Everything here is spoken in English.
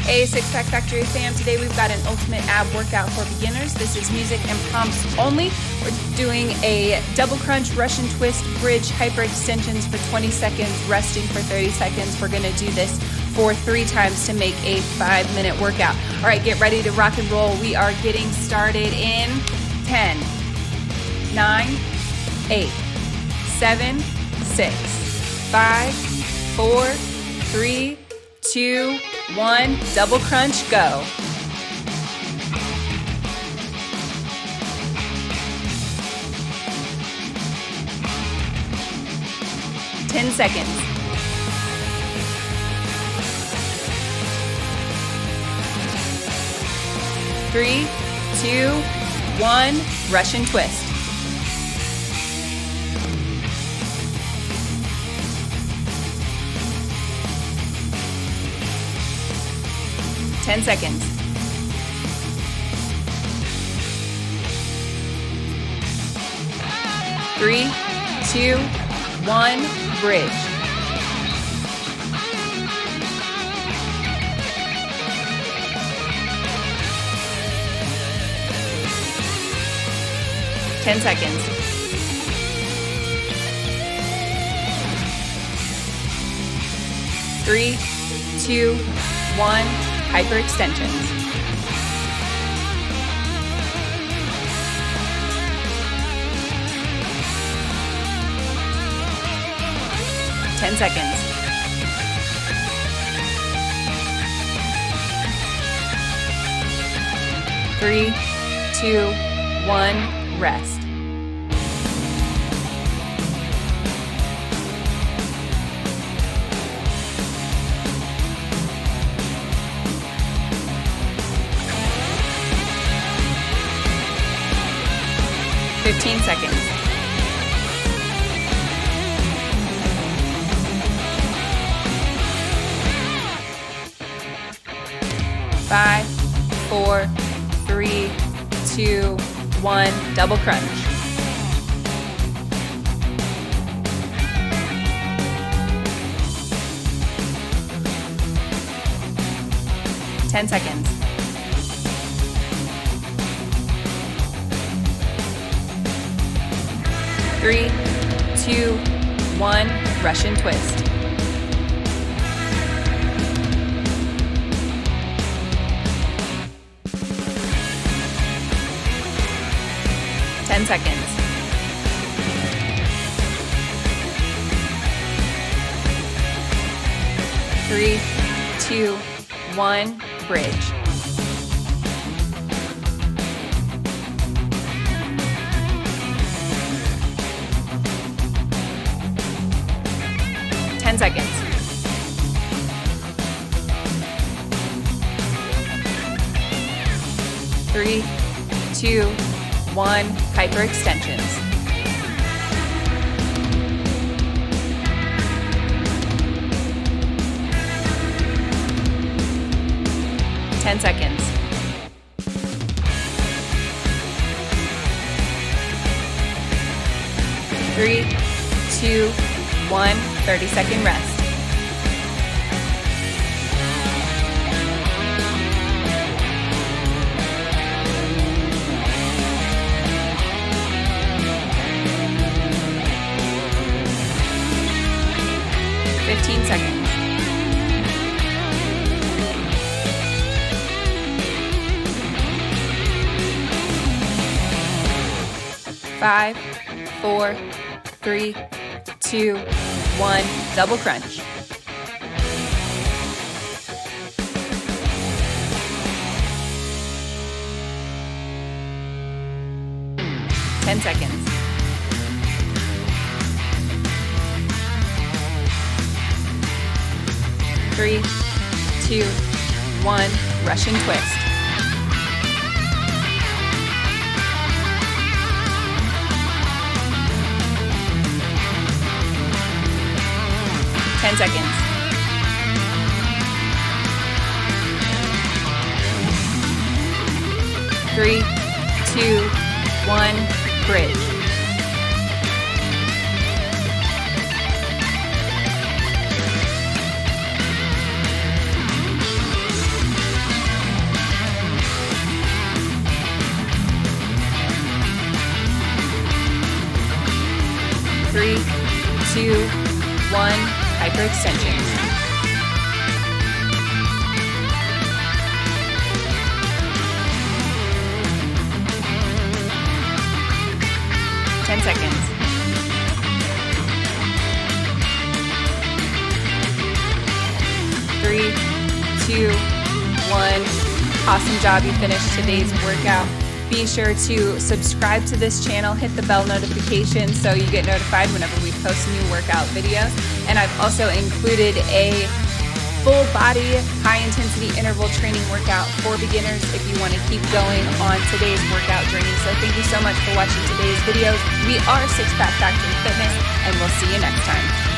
Hey, Six Pack Factory fam. Today we've got an ultimate ab workout for beginners. This is music and prompts only. We're doing a double crunch, Russian twist, bridge, hyperextensions for 20 seconds, resting for 30 seconds. We're gonna do this for 3 times to make a 5-minute workout. All right, get ready to rock and roll. We are getting started in 10, 9, 8, 7, 6, 5, 4, 3, 2, 1, double crunch, go. Ten seconds. 3, 2, 1, Russian twist. 10 seconds. 3, 2, 1, bridge. 10 seconds. 3, 2, 1, hyperextensions. 10 seconds. 3, 2, 1, rest. Fifteen seconds. 5, 4, 3, 2, 1, double crunch. 10 seconds. 3, 2, 1, Russian twist. 10 seconds. 3, 2, 1, bridge. 10 seconds. 3, 2, 1, hyperextensions. 10 seconds. 3, 2, 1, 30-second rest. 15 seconds. 5, 4, 3, 2, 1, double crunch. 10 seconds. 3, 2, 1, Russian twist. 10 seconds. 3, 2, 1, bridge. 10 hyperextensions. Seconds. 3, 2, 1. Awesome job. You finished today's workout. Be sure to subscribe to this channel, hit the bell notification so you get notified whenever we post new workout videos. And I've also included a full body, high intensity interval training workout for beginners if you want to keep going on today's workout journey. So thank you so much for watching today's videos. We are Six Pack Factory Fitness, and we'll see you next time.